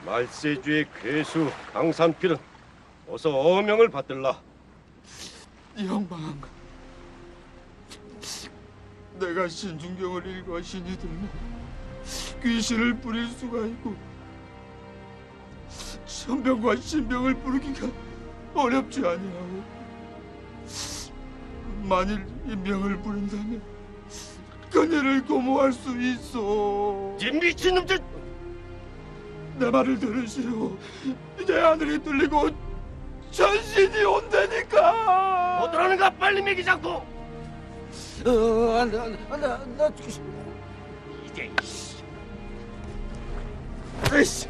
말세주의 괴수 강산필은 어서 어명을 받들라. 영방, 내가 신중경을 읽어 신이 들면 귀신을 부릴 수가 있고 천병과 신병을 부르기가 어렵지 아니하오. 만일 이 명을 부른다면 그녀를 고모할 수 있어. 이 미친놈들! 내 말을 들으시오. 이제 하늘이 뚫리고 전신이 온다니까. 어떠라는가 빨리 먹이자고. 나 이제 에이씨.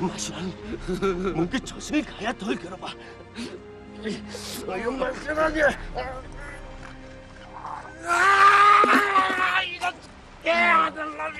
맛이라니 뭔가 저승을 가야 덜 괴로워. 이런 세상에 이거 개아들 놈이.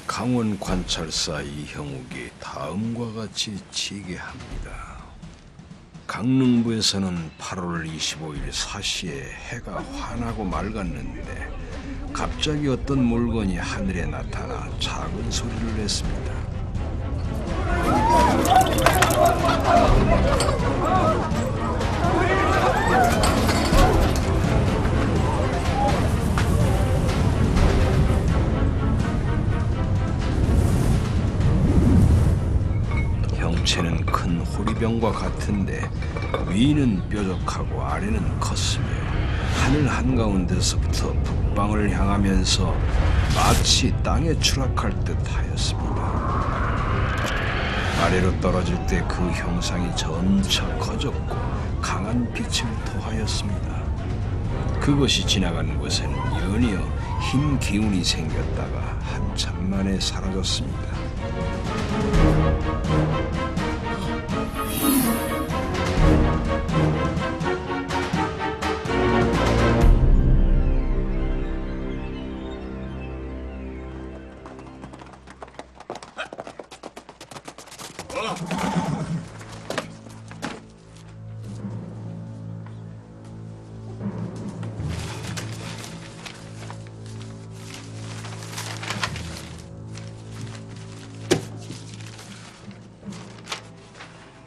강원 관찰사 이형욱이 다음과 같이 지게합니다. 강릉부에서는 8월 25일 4시에 해가 환하고 맑았는데 갑자기 어떤 물건이 하늘에 나타나 작은 소리를 냈습니다. 형체는 큰 호리병과 같은데 위는 뾰족하고 아래는 컸으며 하늘 한가운데서부터 북방을 향하면서 마치 땅에 추락할 듯하였습니다. 아래로 떨어질 때 그 형상이 점차 커졌고 강한 빛을 토하였습니다. 그것이 지나가는 곳에는 연이어 흰 기운이 생겼다가 한참 만에 사라졌습니다.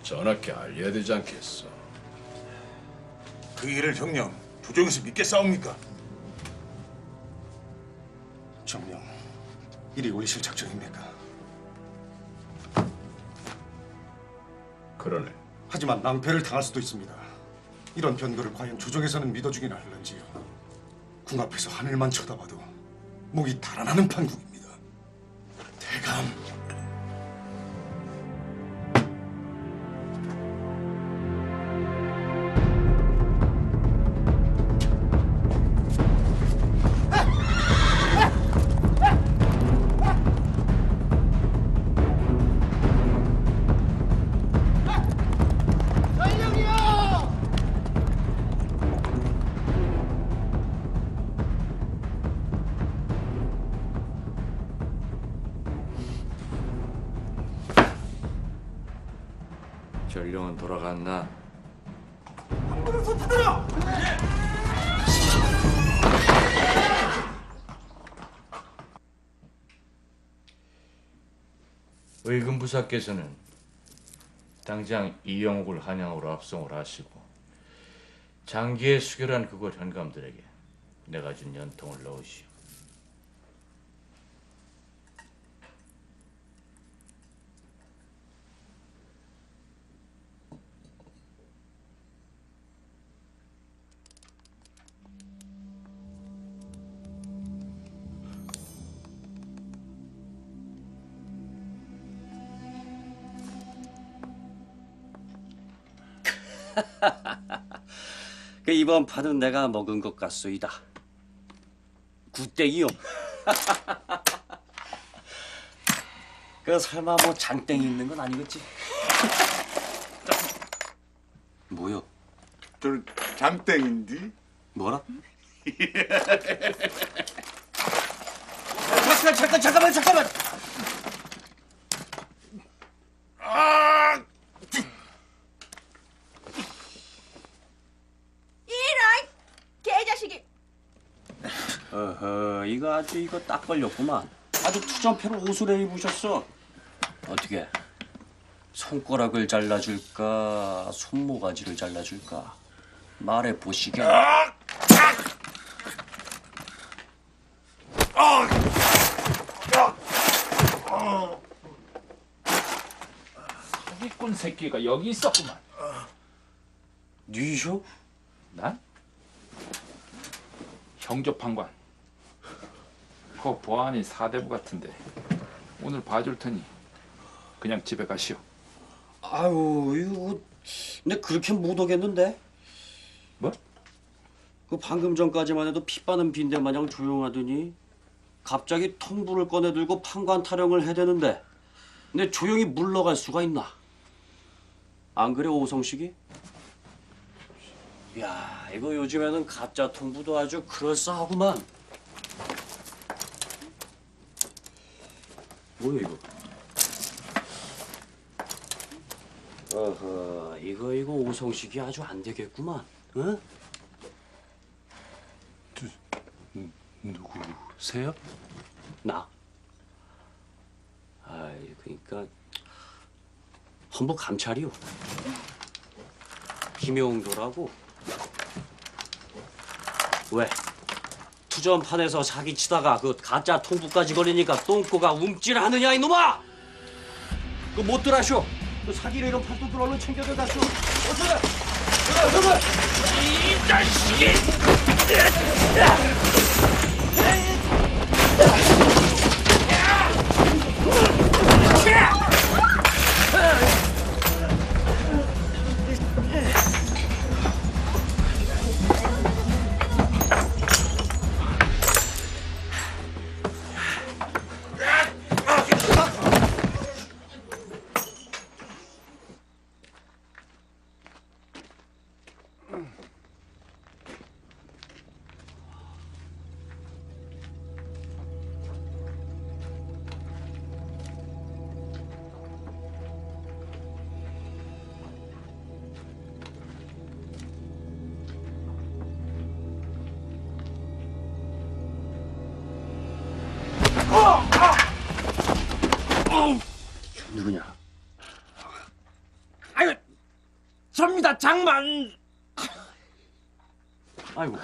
전하께 알려야 되지 않겠어? 그 일을 정령 조정에서 믿겠사옵니까? 정령, 이리 올리실 작정입니까? 그러네. 하지만 낭패를 당할 수도 있습니다. 이런 변고를 과연 조정에서는 믿어주긴 할런지요. 궁 앞에서 하늘만 쳐다봐도 목이 달아나는 판국입니다. 대감, 전령은 돌아갔나? 의금부사께서는 당장 이영옥을 한양으로 압송을 하시고 장기에 수결한 그곳 현감들에게 내가 준 연통을 넣으시오. 그 이번 판은 내가 먹은 것 같소이다. 굿땡이요. 그 설마 뭐 장땡이 있는 건 아니겠지? 뭐요? 저 장땡인데? 뭐라? 잠깐만. 이런 개자식이. 어허, 이거 딱 걸렸구만. 아주 투전패로 옷을 입으셨어. 어떻게? 손가락을 잘라줄까? 손모가지를 잘라줄까? 말해 보시게. 사기꾼 새끼가 여기 있었구만. 니쇼? 난? 형조판관. 그 보안이 사대부 같은데 오늘 봐줄 테니 그냥 집에 가시오. 아유, 이거 근데 그렇게 못 오겠는데? 뭐? 그 방금 전까지만 해도 피 빠는 빈대 마냥 조용하더니 갑자기 통불을 꺼내들고 판관 타령을 해대는데 근데 조용히 물러갈 수가 있나? 안 그래 오성식이? 야, 이거 요즘에는 가짜 통부도 아주 그럴싸하구만. 뭐야 이거? 어허, 이거 오성식이 아주 안 되겠구만. 응? 누구세요? 나? 아이, 그러니까 헌법 감찰이요. 김용도라고. 왜? 투전판에서 사기치다가 그 가짜 통부까지 걸리니까 똥꼬가 움찔하느냐 이놈아! 그 못 들어쇼. 그 사기를 이런 팔뚝들 얼른 챙겨들어가쇼. 어서라! 이 자식이! 누구냐? 아유, 접니다, 장만. 아이고.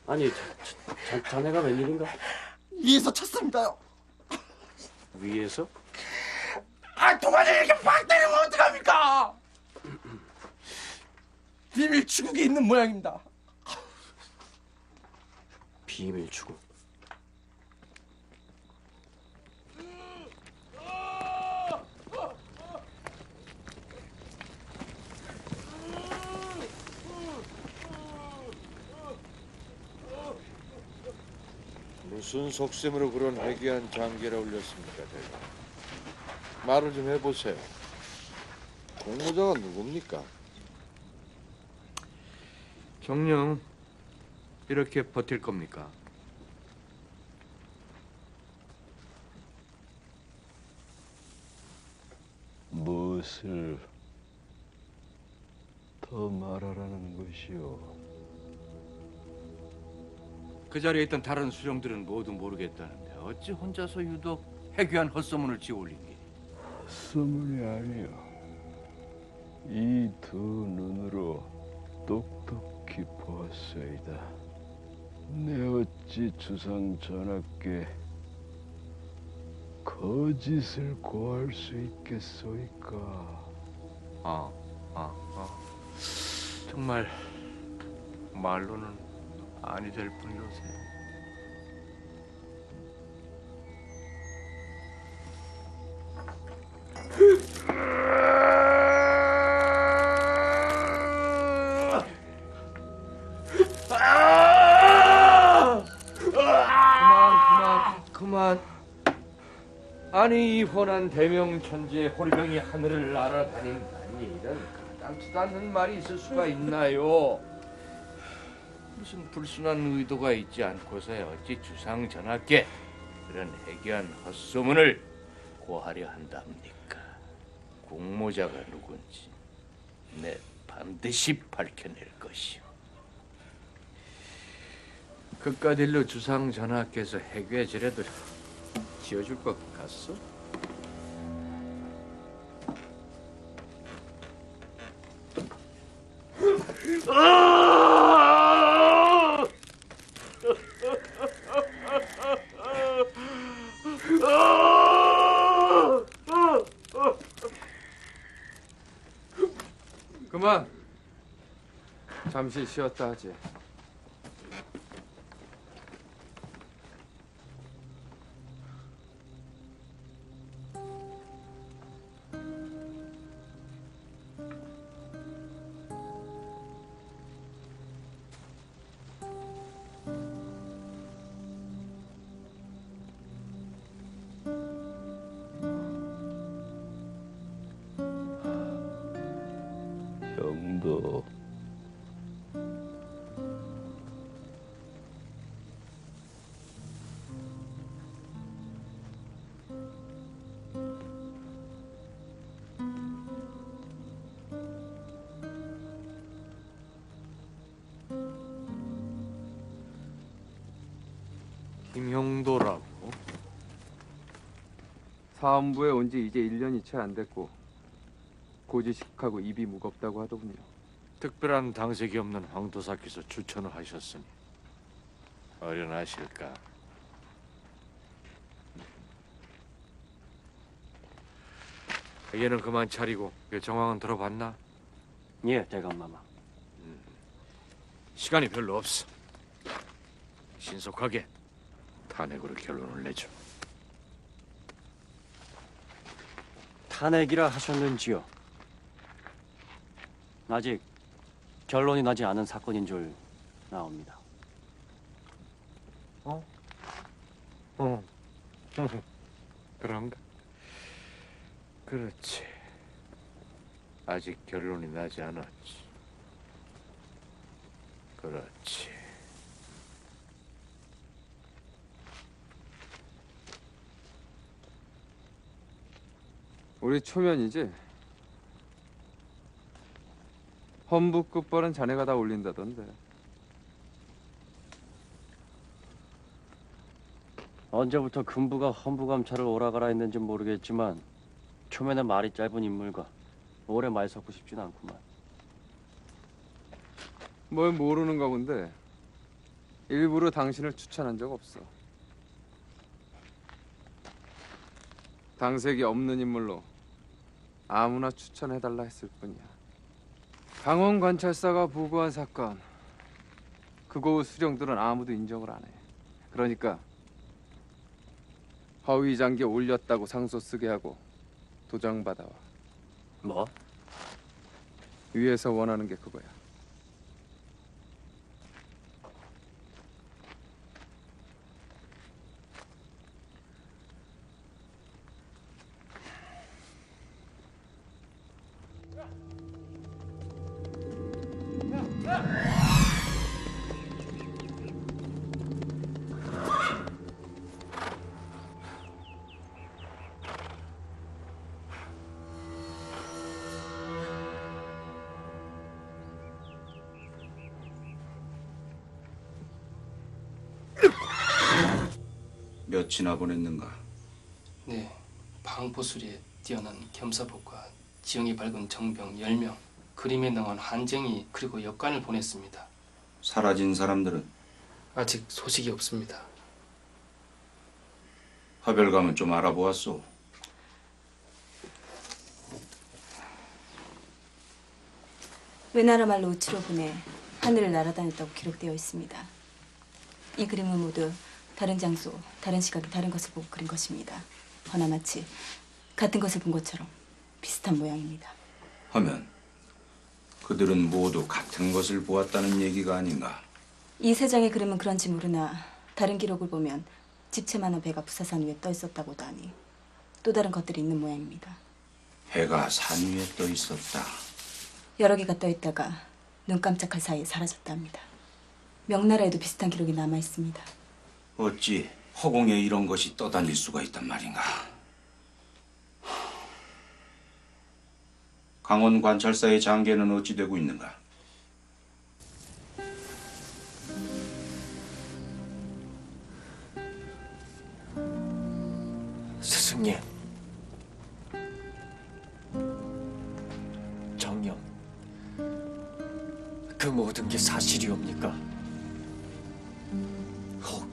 아니, 자네가 웬일인가? 위에서 쳤습니다요. 위에서? 아, 동아리 이렇게 팍 때리면 어떡합니까? 비밀 추국이 있는 모양입니다. 비밀 추구. 무슨 속셈으로 그런 회귀한 장계를 올렸습니까, 대감? 말을 좀 해보세요. 공모자가 누굽니까? 정녕 이렇게 버틸 겁니까? 무엇을 더 말하라는 것이오? 그 자리에 있던 다른 수령들은 모두 모르겠다는데 어찌 혼자서 유독 해괴한 헛소문을 지어올리기? 헛소문이 아니오. 이 두 눈으로 똑똑히 보았소이다. 내 어찌 주상 전하께 거짓을 고할 수 있겠소이까? 정말 말로는 아니 될 뿐이로세. 아니 이 훤한 대명천지의 호리병이 하늘을 날아다닌다니 이런 가당치도 않는 말이 있을 수가 있나요? 무슨 불순한 의도가 있지 않고서야 어찌 주상전하께 그런 해괴한 헛소문을 고하려 한답니까? 공모자가 누군지 내 반드시 밝혀낼 것이오. 그까딜로 주상전하께서 해괴제라도 지어줄 것 같소? 그만. 잠시 쉬었다 하지. 형도 김형도라고? 사원부에 온 지 이제 1년이 채 안 됐고 고지식하고 입이 무겁다고 하더군요. 특별한 당색이 없는 황도사께서 추천을 하셨으니 어련하실까? 얘는 그만 차리고 그 정황은 들어봤나? 예, 대감마마. 시간이 별로 없어. 신속하게 탄핵으로 결론을 내줘. 탄핵이라 하셨는지요? 아직 결론이 나지 않은 사건인 줄 나옵니다. 그런가? 그렇지. 아직 결론이 나지 않았지. 그렇지. 우리 초면이지? 헌부 끝벌은 자네가 다 올린다던데. 언제부터 금부가 헌부감찰을 오라가라 했는지 모르겠지만 초면에 말이 짧은 인물과 오래 말 섞고 싶진 않구만. 뭘 모르는가 본데 일부러 당신을 추천한 적 없어. 당색이 없는 인물로 아무나 추천해달라 했을 뿐이야. 강원 관찰사가 보고한 사건 그거 수령들은 아무도 인정을 안 해. 그러니까 허위 장기에 올렸다고 상소 쓰게 하고 도장 받아와. 뭐? 위에서 원하는 게 그거야. 몇이나 보냈는가? 네, 방포수리에 뛰어난 겸사복과 지형이 밝은 정병 10명, 그림에 능한 한쟁이 그리고 역관을 보냈습니다. 사라진 사람들은? 아직 소식이 없습니다. 화별감은 좀 알아보았소? 외나라 말로 우치로 보내 하늘을 날아다녔다고 기록되어 있습니다. 이 그림은 모두 다른 장소, 다른 시각에 다른 것을 보고 그린 것입니다. 허나 마치 같은 것을 본 것처럼 비슷한 모양입니다. 하면 그들은 모두 같은 것을 보았다는 얘기가 아닌가? 이 세 장의 그림은 그런지 모르나 다른 기록을 보면 집채만한 배가 부사산 위에 떠 있었다고도 하니 또 다른 것들이 있는 모양입니다. 해가 산 위에 떠 있었다. 여러 개가 떠 있다가 눈 깜짝할 사이에 사라졌다 합니다. 명나라에도 비슷한 기록이 남아 있습니다. 어찌 허공에 이런 것이 떠다닐 수가 있단 말인가? 강원 관찰사의 장계는 어찌 되고 있는가? 스승님, 정녕, 그 모든 게 사실이옵니까? 혹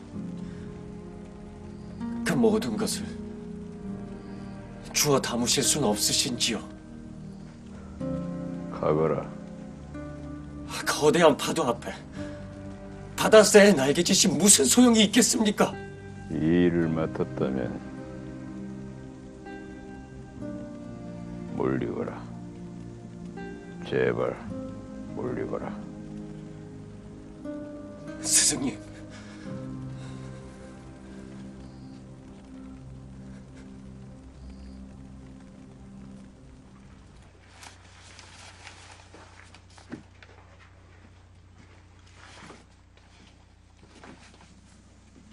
그 모든 것을 주워 담으실 순 없으신지요? 가거라. 거대한 파도 앞에 바다새의 날개짓이 무슨 소용이 있겠습니까? 이 일을 맡았다면 몰리거라. 제발 몰리거라. 스승님,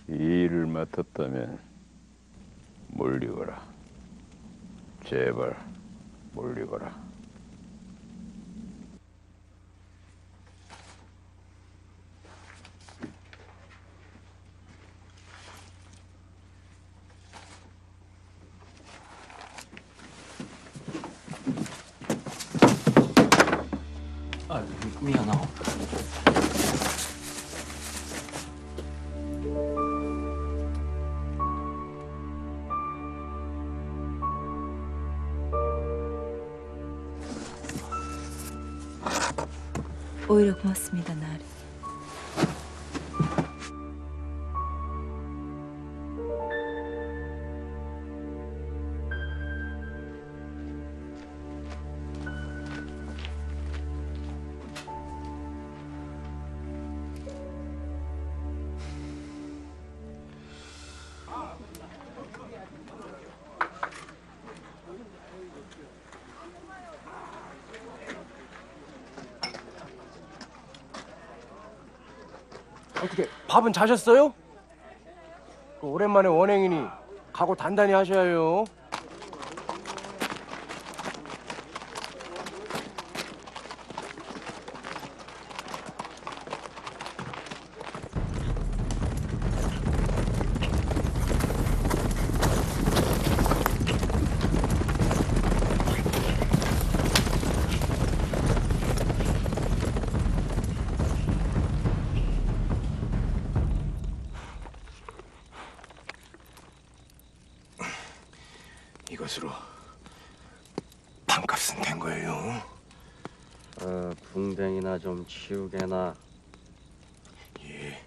이 일을 맡았다면 몰리거라. 제발 몰리거라. 미안하오. 오히려 고맙습니다, 나으리. 어떻게 밥은 자셨어요? 오랜만에 원행이니 각오 단단히 하셔야 해요. 이것으로 반값은 된 거예요. 붕댕이나 좀 치우게나. 예.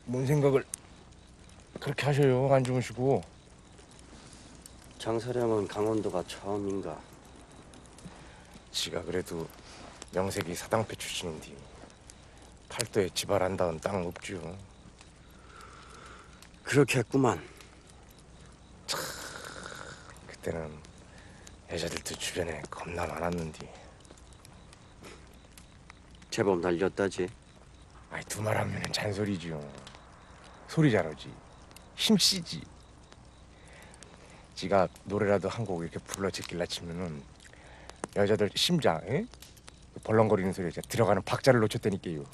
뭔 생각을 그렇게 하셔요? 안 주무시고. 장사령은 강원도가 처음인가? 지가 그래도 명색이 사당패 출신인데 팔도에 지발 안 닿은 땅 없죠. 그렇겠구만. 그때는 여자들도 주변에 겁나 많았는데. 제법 날렸다지. 아이, 두말하면 잔소리죠. 소리 잘하지. 힘씨지. 지가 노래라도 한 곡 이렇게 불러 제낄라 치면은 여자들 심장, 에? 벌렁거리는 소리에 들어가는 박자를 놓쳤다니까요.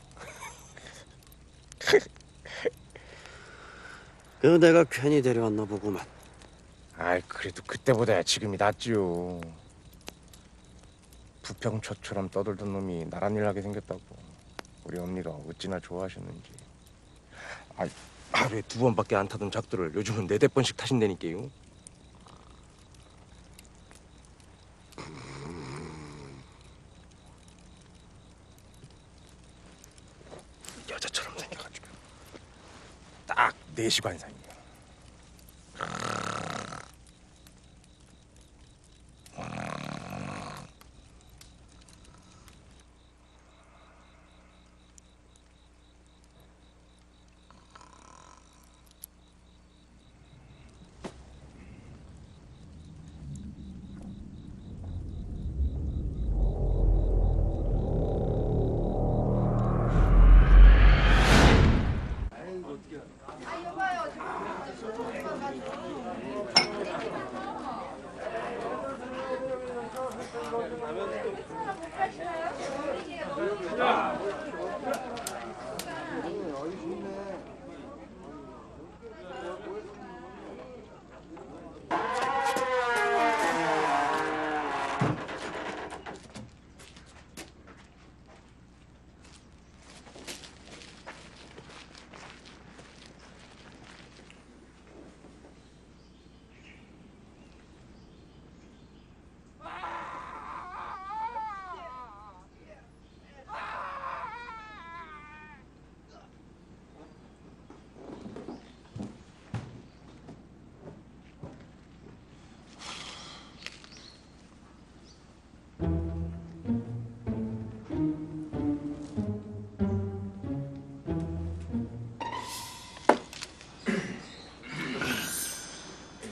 그 내가 괜히 데려왔나 보구만. 아이, 그래도 그때보다야 지금이 낫지요. 부평초처럼 떠들던 놈이 나란 일 하게 생겼다고 우리 언니가 어찌나 좋아하셨는지. 아이, 하루에 2번밖에 안 타던 작두를 요즘은 4-5번씩 타신다니까요. 여자처럼 생겨가지고 딱 4시 관상이에요.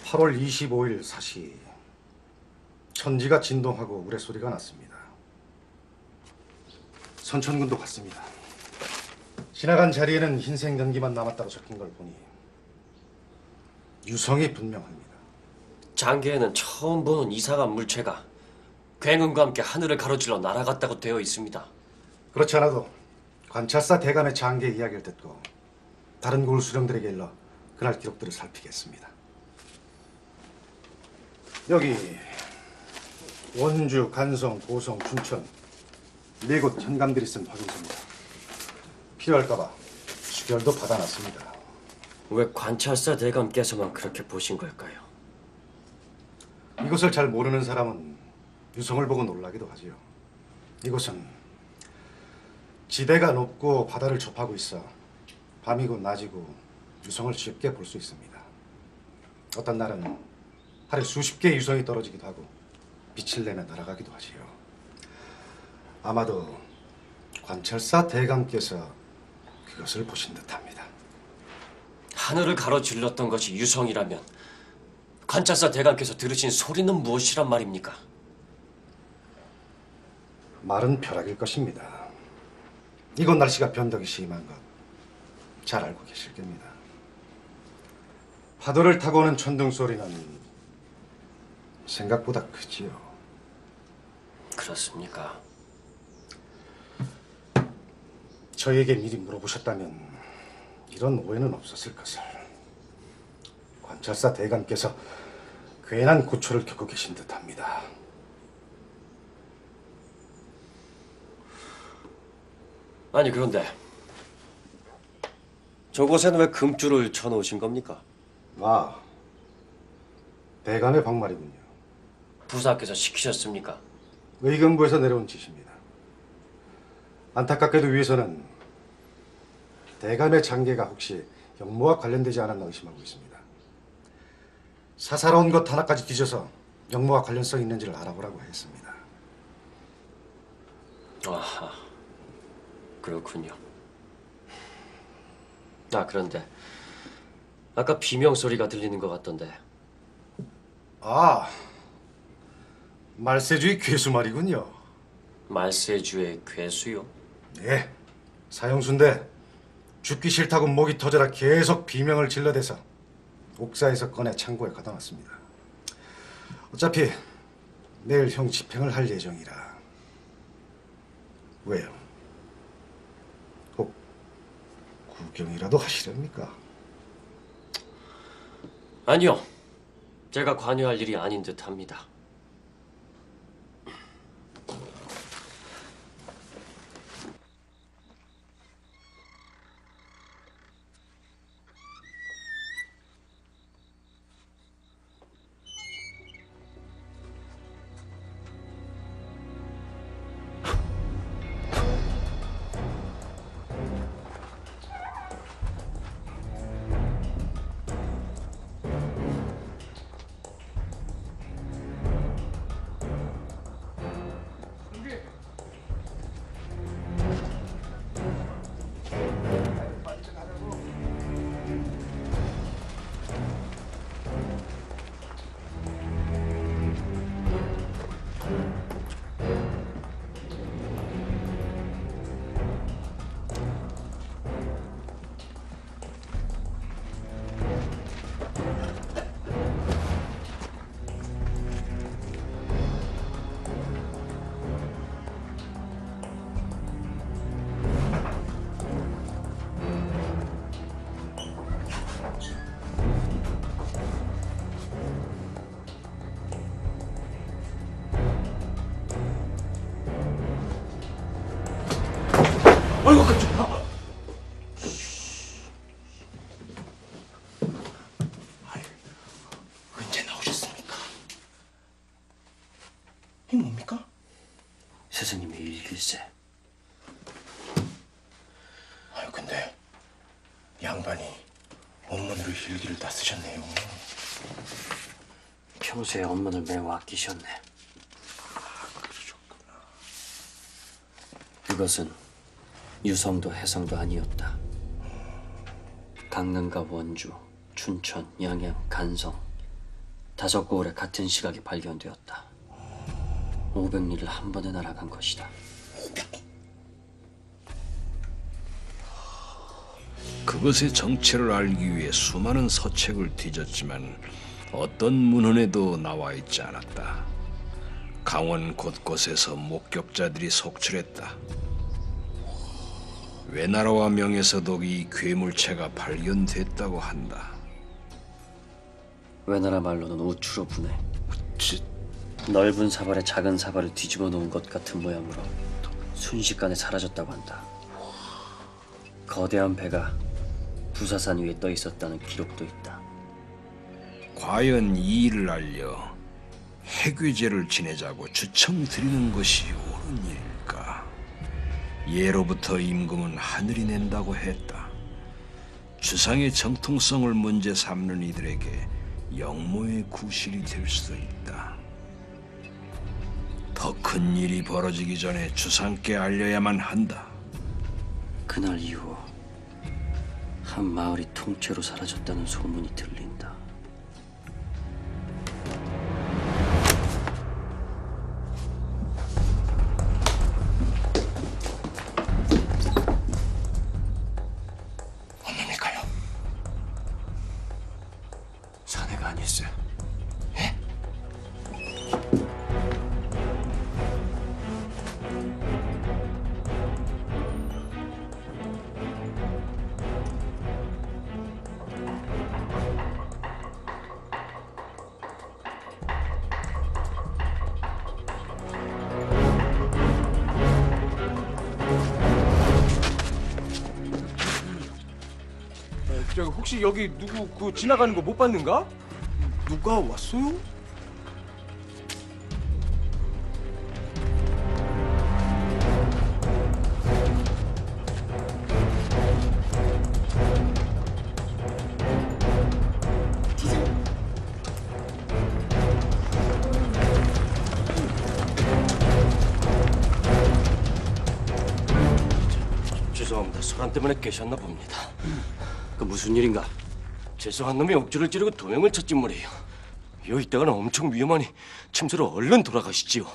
(8월 25일) 사시 천지가 진동하고 우레소리가 났습니다. 선천군도 갔습니다. 지나간 자리에는 흰색 연기만 남았다고 적힌 걸 보니 유성이 분명합니다. 장계에는 처음 보는 이상한 물체가 굉음과 함께 하늘을 가로질러 날아갔다고 되어 있습니다. 그렇지 않아도 관찰사 대감의 장계 이야기를 듣고 다른 고을 수령들에게 일러 그날 기록들을 살피겠습니다. 여기 원주, 간성, 고성, 춘천 네 곳 현감들이 쓴 확인서입니다. 필요할까봐 수결도 받아놨습니다. 왜 관찰사 대감께서만 그렇게 보신 걸까요? 이곳을 잘 모르는 사람은 유성을 보고 놀라기도 하지요. 이곳은 지대가 높고 바다를 접하고 있어 밤이고 낮이고 유성을 쉽게 볼 수 있습니다. 어떤 날은 하루에 수십 개의 유성이 떨어지기도 하고 빛을 내며 날아가기도 하지요. 아마도 관찰사 대감께서 그것을 보신 듯합니다. 하늘을 가로질렀던 것이 유성이라면 관찰사 대감께서 들으신 소리는 무엇이란 말입니까? 말은 벼락일 것입니다. 이곳 날씨가 변덕이 심한 것 잘 알고 계실 겁니다. 파도를 타고 오는 천둥 소리는 생각보다 크지요. 그렇습니까? 저에게 미리 물어보셨다면 이런 오해는 없었을 것을. 관찰사 대감께서 괜한 고초를 겪고 계신 듯합니다. 아니 그런데 저곳에는 왜 금줄을 쳐놓으신 겁니까? 아, 대감의 방말이군요. 부사께서 시키셨습니까? 의금부에서 내려온 지시입니다. 안타깝게도 위에서는 대감의 장계가 혹시 역모와 관련되지 않았나 의심하고 있습니다. 사사로운 것 하나까지 뒤져서 역모와 관련성이 있는지를 알아보라고 했습니다. 아하, 그렇군요. 그런데 아까 비명 소리가 들리는 것 같던데. 아, 말세주의 괴수 말이군요. 말세주의 괴수요? 네, 사형수인데 죽기 싫다고 목이 터져라 계속 비명을 질러대서 옥사에서 꺼내 창고에 가둬놨습니다. 어차피 내일 형 집행을 할 예정이라. 왜요? 꼭 구경이라도 하시렵니까? 아니요. 제가 관여할 일이 아닌 듯합니다. 스승님이 일길세. 아유 근데 양반이 원문으로 일기를 다 쓰셨네요. 평소에 업문을 매우 아끼셨네. 그러셨구나. 그것은 유성도 해성도 아니었다. 강릉과 원주, 춘천, 양양, 간성 5고을에 같은 시각이 발견되었다. 500리를 한 번에 날아간 것이다. 그것의 정체를 알기 위해 수많은 서책을 뒤졌지만 어떤 문헌에도 나와 있지 않았다. 강원 곳곳에서 목격자들이 속출했다. 외나라와 명에서도 이 괴물체가 발견됐다고 한다. 외나라 말로는 우추로 분해. 넓은 사발에 작은 사발을 뒤집어 놓은 것 같은 모양으로 순식간에 사라졌다고 한다. 거대한 배가 부사산 위에 떠 있었다는 기록도 있다. 과연 이 일을 알려 해괴제를 지내자고 추청드리는 것이 옳은 일일까? 예로부터 임금은 하늘이 낸다고 했다. 주상의 정통성을 문제 삼는 이들에게 영모의 구실이 될 수도 있다. 더 큰 일이 벌어지기 전에 주상께 알려야만 한다. 그날 이후 한 마을이 통째로 사라졌다는 소문이 들린다. 언놈일까요? 사내가 아닐세. 예? 저 혹시 여기 누구 그 지나가는 거 못 봤는가? 누가 왔어요? 죄송합니다. 소란 때문에 깨셨나 봅니다. 그 무슨 일인가? 죄송한 놈이 억지를 찌르고 도명을 쳤지 뭐래요. 요 이따가는 엄청 위험하니 침소로 얼른 돌아가시지요.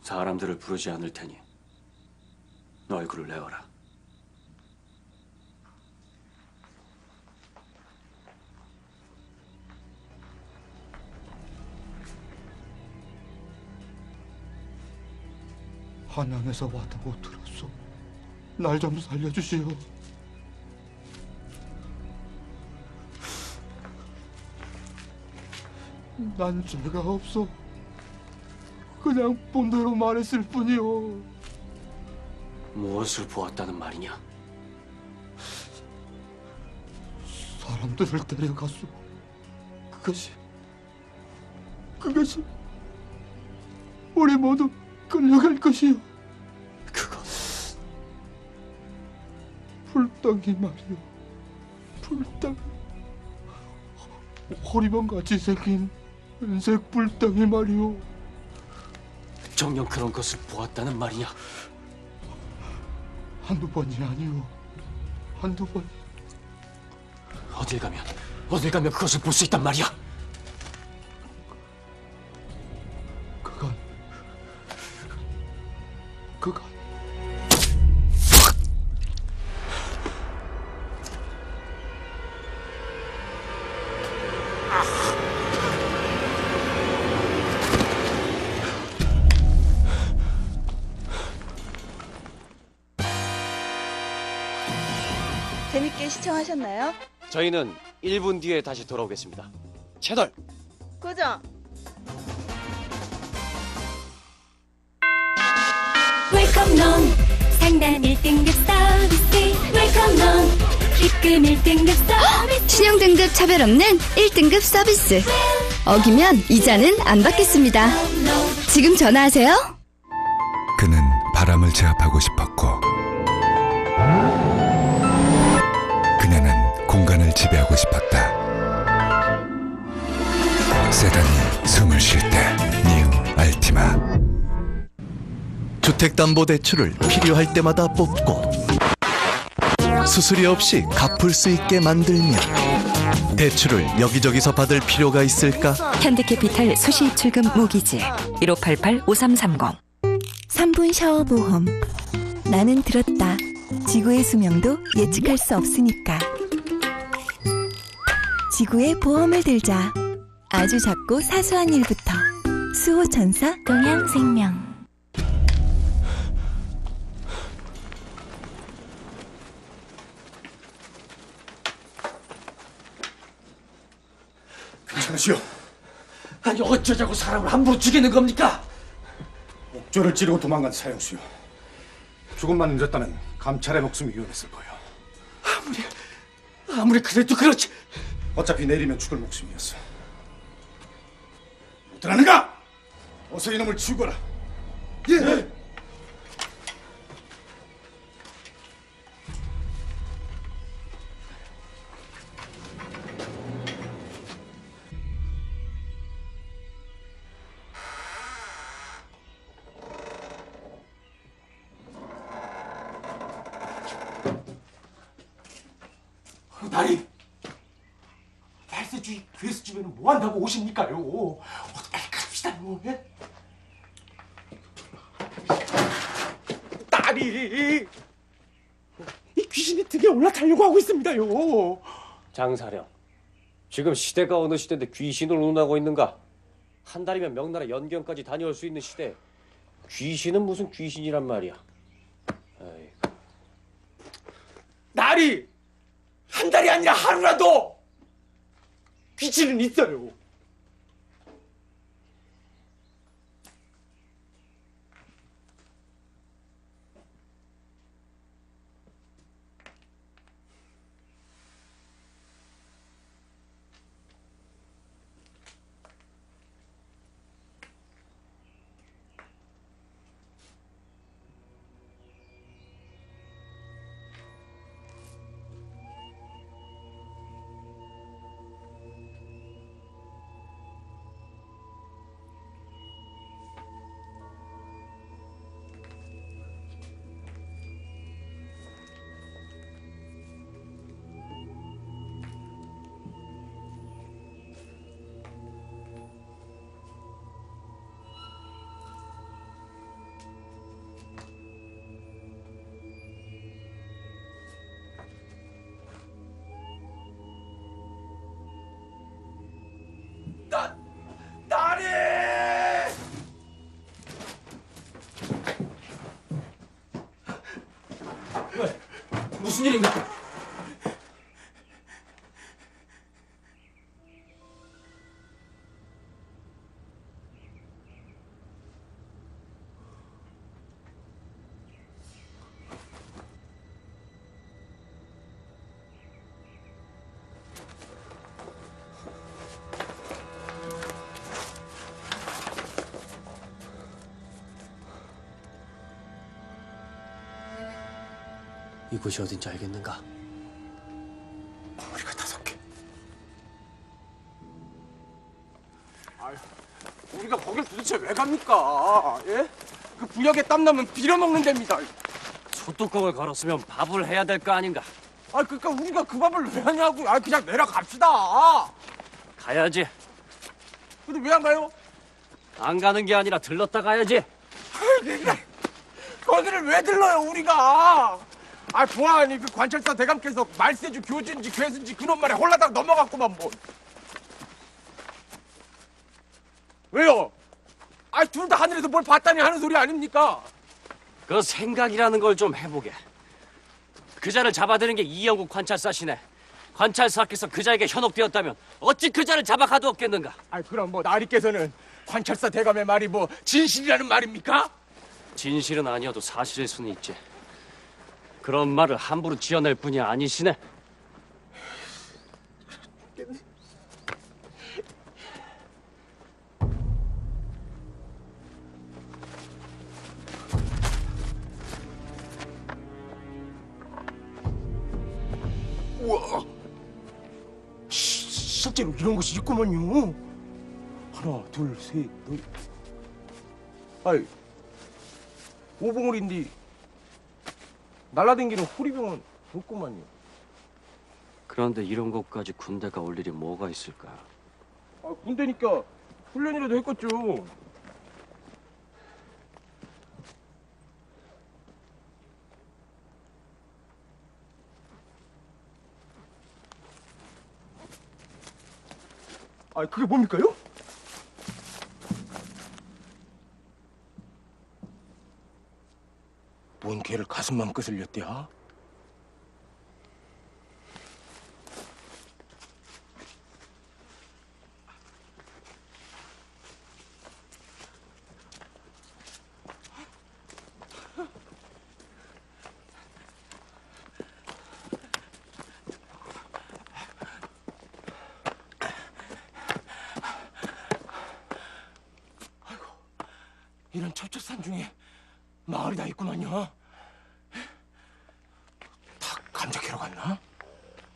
사람들을 부르지 않을 테니 너 얼굴을 내어라. 한양에서 왔다고 들었소. 날 좀 살려주시오. 난 죄가 없어. 그냥 본대로 말했을 뿐이오. 무엇을 보았다는 말이냐? 사람들을 데려갔소. 그것이 우리 모두 끌려갈 것이오. 그거 불덩이 말이오. 불덩이. 호리병같이 생긴 은색 불덩이 말이오. 정녕 그런 것을 보았다는 말이냐? 한두 번이 아니오. 한두 번. 어딜 가면 그것을 볼 수 있단 말이야? 재밌게 시청하셨나요? 저희는 1분 뒤에 다시 돌아오겠습니다. 채널 고정! 웰컴론 상단 1등급 서비스 웰컴론 입금 1등급 서비스 신용등급 차별 없는 1등급 서비스 어기면 이자는 안 받겠습니다. 지금 전화하세요. 그는 바람을 제압하고 싶었고 그녀는 공간을 지배하고 싶었다. 세단이 숨을 쉴 때 뉴 알티마. 주택담보대출을 필요할 때마다 뽑고 수수료 없이 갚을 수 있게 만들며 대출을 여기저기서 받을 필요가 있을까? 현대캐피탈 수시입출금 모기지 1588-5330 3분 샤워 보험. 나는 들었다. 지구의 수명도 예측할 수 없으니까. 지구의 보험을 들자. 아주 작고 사소한 일부터. 수호천사 동양생명. 괜찮으시오? 아니 어쩌자고 사람을 함부로 죽이는 겁니까? 옥조를 찌르고 도망간 사형수요. 조금만 늦었다면 감찰의 목숨이 위험했을 거예요. 아무리 그래도 그렇지. 어차피 내리면 죽을 목숨이었어. 못 들었는가? 어서 이놈을 치우거라. 예. 나리 발세주의 괴수 주변은 뭐 한다고 오십니까요? 어디 빨리 갑시다요. 예? 딸이 이 귀신이 등에 올라타려고 하고 있습니다요. 장사령, 지금 시대가 어느 시대인데 귀신을 운운하고 있는가? 한 달이면 명나라 연경까지 다녀올 수 있는 시대. 귀신은 무슨 귀신이란 말이야. 아이고. 날이 한 달이 아니라 하루라도 귀신은 있어요. 나리! 왜? 무슨 일입니까? 이곳이 어딘지 알겠는가? 우리가 5개. 우리가 거길 도대체 왜 갑니까? 예? 그 부역에 땀나면 빌어먹는 데입니다. 소뚜껑을 걸었으면 밥을 해야 될 거 아닌가? 그러니까 우리가 그 밥을 왜 하냐고. 그냥 내려갑시다. 가야지. 근데 왜 안 가요? 안 가는 게 아니라 들렀다 가야지. 거기를 왜 들러요 우리가? 보아하니 그 관찰사 대감께서 말세주 교주인지 괴수인지 그놈 말에 홀라당 넘어갔구만 뭐. 왜요? 둘 다 하늘에서 뭘 봤다니 하는 소리 아닙니까? 그 생각이라는 걸 좀 해보게. 그자를 잡아드는 게 이영국 관찰사시네. 관찰사께서 그자에게 현혹되었다면 어찌 그자를 잡아 가두었겠는가? 아, 그럼 뭐 나리께서는 관찰사 대감의 말이 뭐 진실이라는 말입니까? 진실은 아니어도 사실일 수는 있지. 그런 말을 함부로 지어낼 뿐이 아니시네. 우와, 실제로 이런 곳이 있구만요. 하나, 둘, 셋, 넷. 아이, 오봉울인데 날라댕기는 호리병은 없구만요. 그런데 이런 곳까지 군대가 올 일이 뭐가 있을까? 아, 군대니까 훈련이라도 했겠죠. 아, 그게 뭡니까요? 뭔 개를 가슴만 끄슬렸대야? 이런 첩첩산 중에 마을이 다 있구만요. 다 감자 캐러 갔나?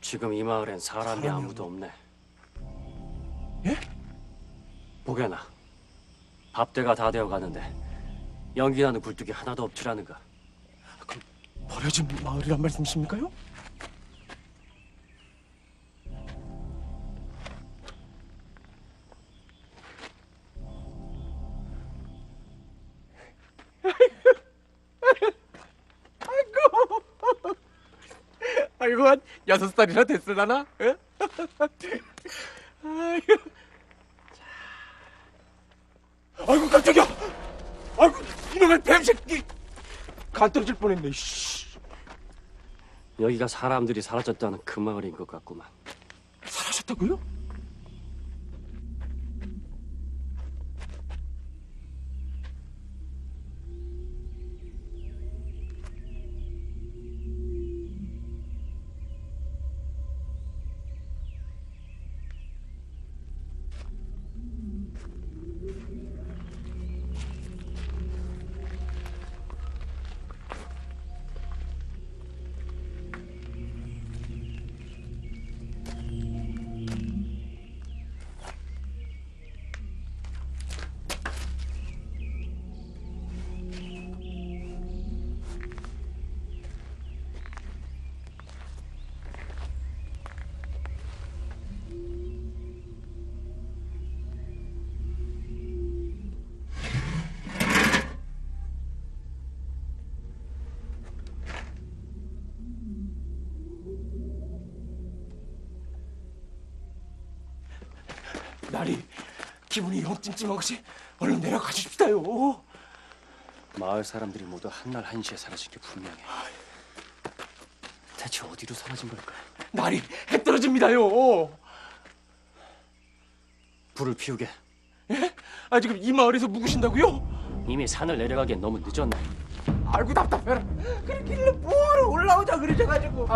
지금 이 마을엔 사람이 아무도 없네. 예? 보게나. 밥대가 다 되어 가는데 연기나는 굴뚝이 하나도 없지라는가. 버려진 마을이란 말씀이십니까요? 아이고, 한 6살이나 됐을라나? 예? 아이고, 깜짝이야! 아이고, 이놈의 뱀새끼! 간 떨어질 뻔했네. 씨. 여기가 사람들이 사라졌다는 그 마을인 것 같구만. 사라졌다고요? 나리, 기분이 영 찜찜한 것이 얼른 내려가 주십시다요. 마을 사람들이 모두 한날 한시에 사라진 게 분명해. 대체 어디로 사라진 걸까? 나리, 해 떨어집니다요. 불을 피우게. 예? 아, 지금 이 마을에서 묵으신다고요? 이미 산을 내려가기엔 너무 늦었네. 아이고, 답답해라. 그래, 길로 뭐하러 올라오자 그러셔가지고.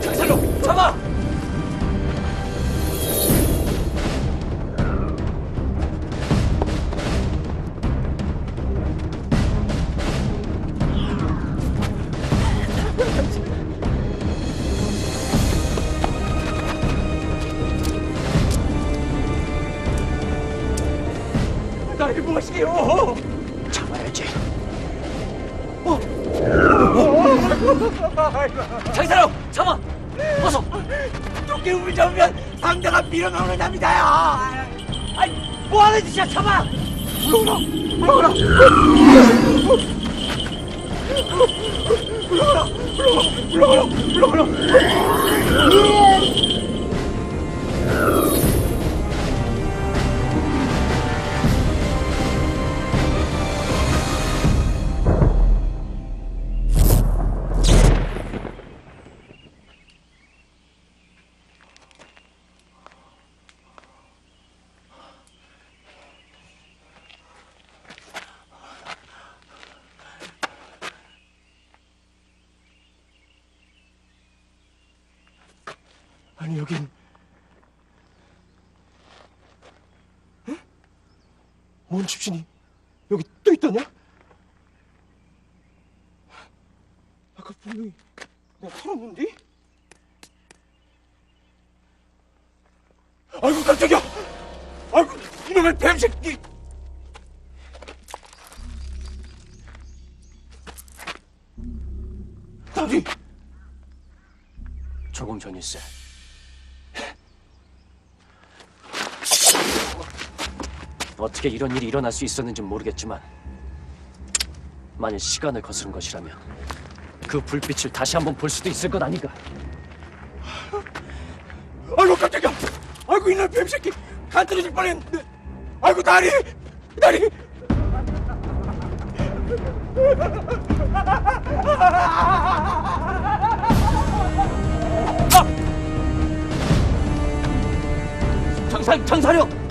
경찰로 잡아! 나리 무엇이게요? 잡아야지. 장사로 잡아! 어서! 또 깨움을 잡으면 상대가 밀어넣는 답니다요! 아이, 뭐하는 짓이야, 참아! 물러오라! 물러오라! 물러오라! 아니 여긴 에? 뭔 집신이 여기 또 있다냐? 아까 분명히 내가 털었는데? 아이고 깜짝이야! 아이고 이놈의 뱀새끼! 당신! 조금 전일세 어떻게 이런 일이 일어날 수 있었는지 모르겠지만 만일 시간을 거스른 것이라면 그 불빛을 다시 한번 볼 수도 있을 것 아닌가? 아이고 깜짝이야! 아이고 이놈의 뱀새끼! 간 떨어질 뻔했는데! 아이고 다리! 다리! 장사령!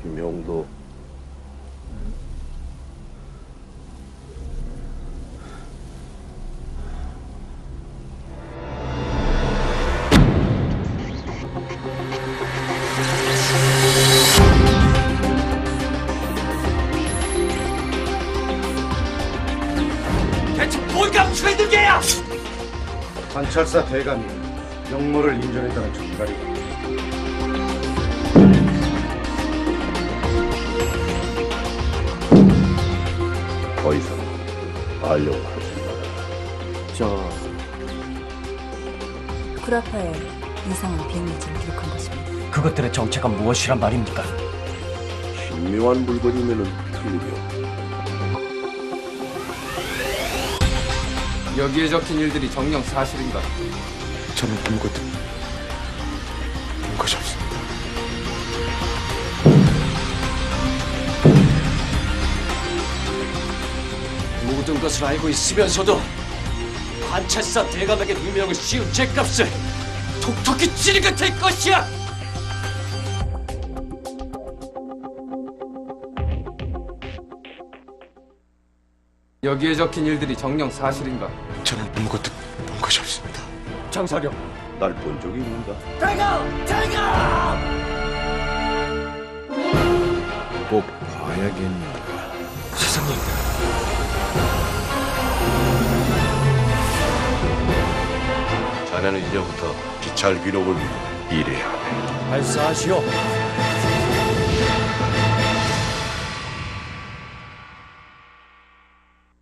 김용도 대체 뭘 감추고 있는 게야! 관찰사 대감이 역모를 인정했다는 전갈이다. 더 이상 알려고 하지 마라. 구라파에 이상한 비행물질을 기록한 것입니다. 그것들의 정체가 무엇이란 말입니까? 신묘한 물건이면은 틀림이 없다. 여기에 적힌 일들이 정녕 사실인가? 저는 아무것도 본 것이 없습니다. 모든 것을 알고 있으면서도 관찰사 대감에게 누명을 씌운 죄값을 톡톡히 치르게 될 것이야! 여기에 적힌 일들이 정녕 사실인가? 저는 아무것도 본 것이 없습니다. 장사령! 날 본 적이 있는가? 대감! 대감! 꼭 봐야겠는가? 세상님! 자네는 이제부터 기찰 기록을 위해 일해야 해. 발사하시오.